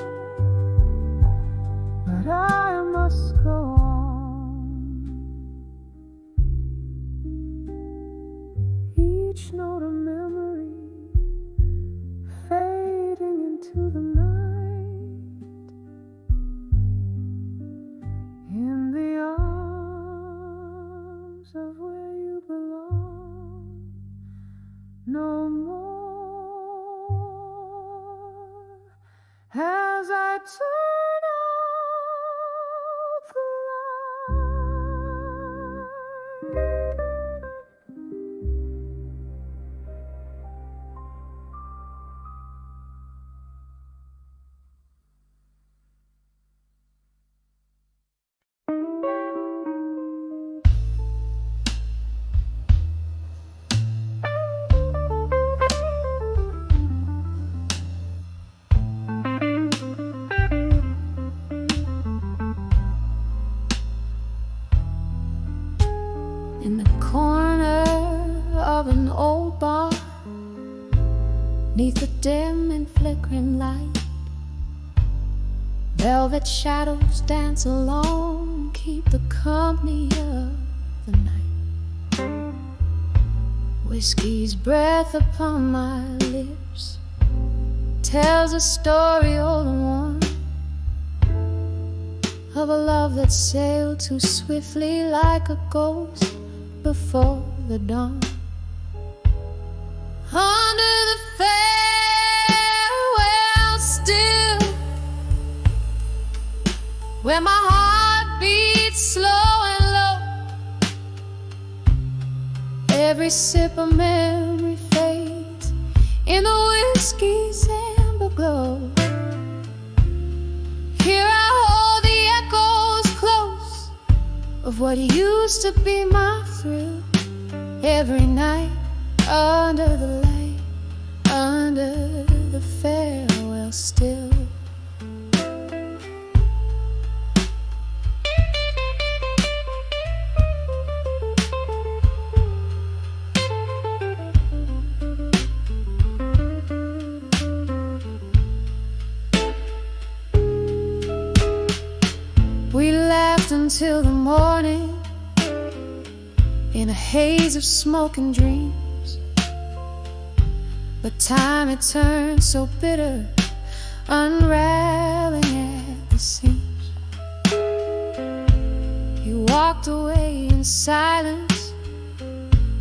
but I must go on. Each note a memory fading into the night. In the arms of where you belong no more, as I turn out the light. In the corner of an old bar, neath the dim and flickering light, velvet shadows dance along, keep the company of the night. Whiskey's breath upon my lips tells a story old and warm of a love that sailed too swiftly like a ghost before the dawn. Under the farewell still, where my heart beats slow and low, every sip of memory fades in the whiskey's amber glow. Here I hold the echoes close of what used to be my thrill. Every night under the light, under the farewell still. We laughed until the morning in a haze of smoke and dreams, but time had turned so bitter, unraveling at the seams. You walked away in silence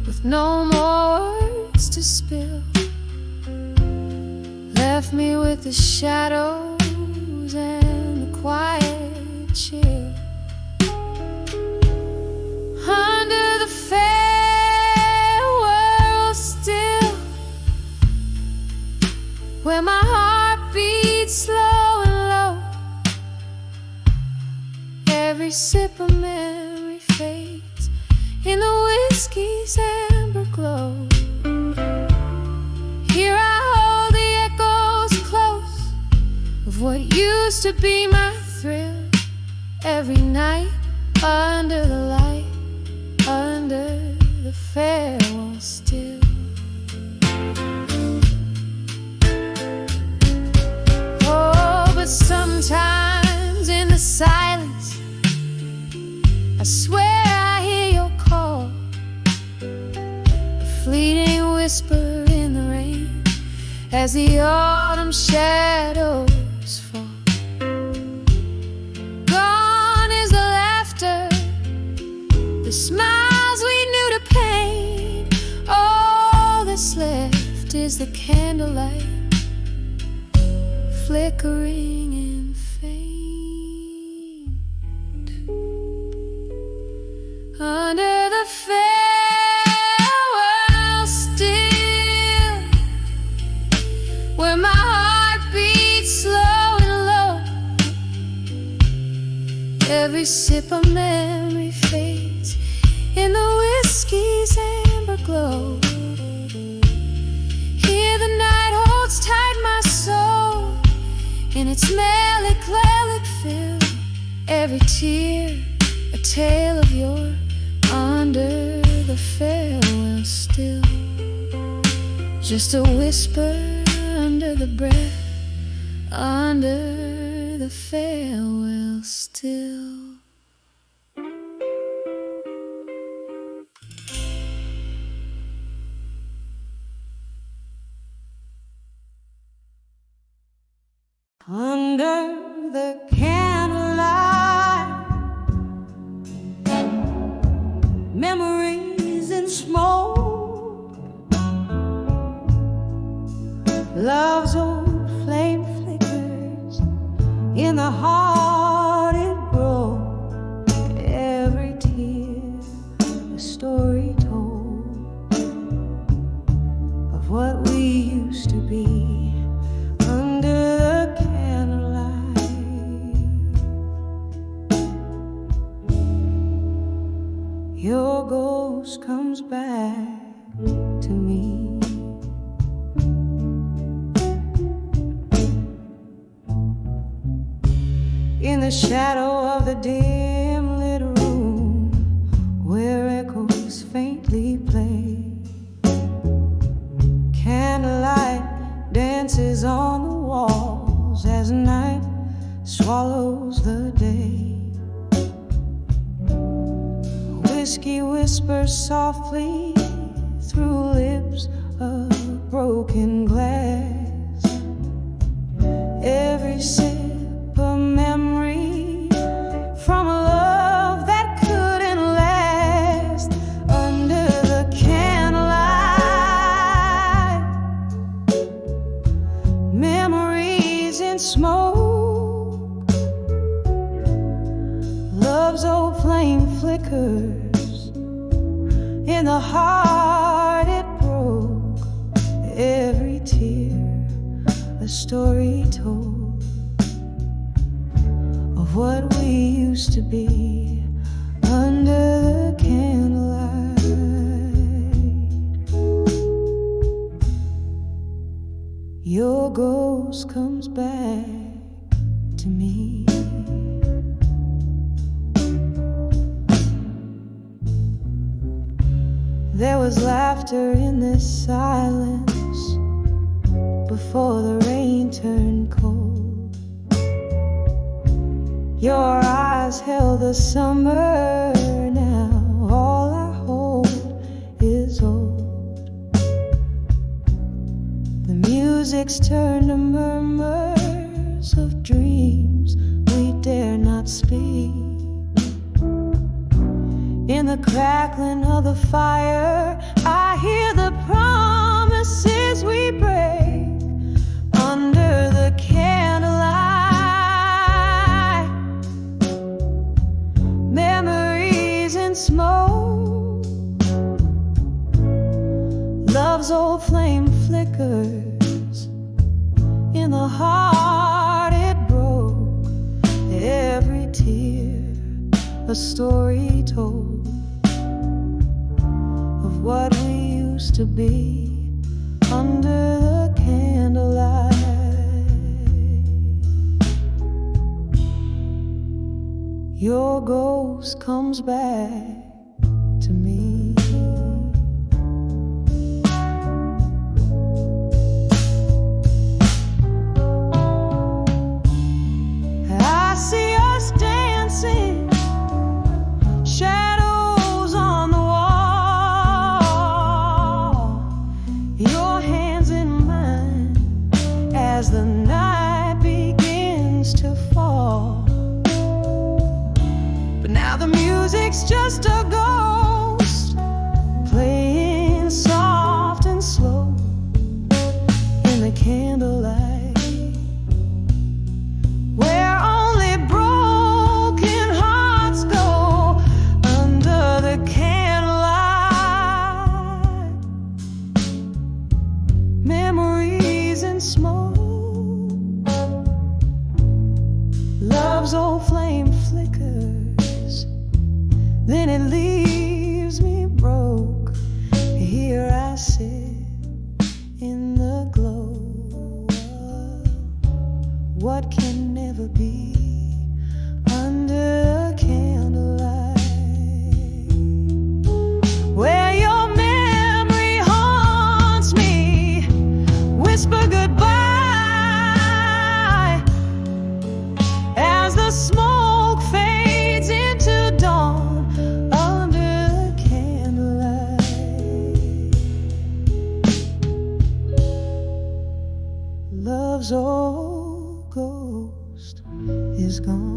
with no more words to spill, left me with the shadows and the quiet chill. Under the farewell still, where my heart beats slow and low, every sip of memory fades in the whiskey's amber glow. Here I hold the echoes close of what used to be my thrill. Every night under the light, under the farewell still. Oh, but sometimes in the silence I swear I hear your call, a fleeting whisper in the rain as the autumn shadows fall. The smiles we knew to pain, all that's left is the candlelight flickering and faint. Under the farewell still, where my heart beats slow and low, every sip of memory fades in the whiskey's amber glow. Here the night holds tight my soul in its melancholic fill. Every tear a tale of yore, under the farewell still. Just a whisper under the breath, under the farewell still. Under the candlelight, memories in smoke, love's old flame flickers in the heart it broke. Every tear a story told of what we used to be. Your ghost comes back to me. In the shadow of the dim lit room where echoes faintly play, candlelight dances on the walls as night swallows the day. Whiskey whispers softly through lips of broken glass. Every sip a memory from a love that couldn't last. Under the candlelight, memories in smoke. Love's old flame flickers in the heart it broke. Every tear a story told of what we used to be under the candlelight. Your ghost comes back to me. There was laughter in this silence before the rain turned cold. Your eyes held the summer. Now all I hold is old. The music's turned to murmurs of dreams we dare not speak. In the crackling of the fire, I hear the promises we break under the candlelight. Memories in smoke. Love's old flame flickers in the heart it broke. Every tear a story told of what we used to be under the candlelight. Your ghost comes back to me. I see us dancing, shadows on the wall, your hands in mine as the night begins to fall. But now the music's just a ghost, playing soft and slow in the candlelight. Love's old flame flickers, then it leaves me broke. Here I sit in the glow of what can never be under the candlelight, where your memory haunts me. Whisper goodbye as the smoke fades into dawn under the candlelight. Love's old ghost is gone.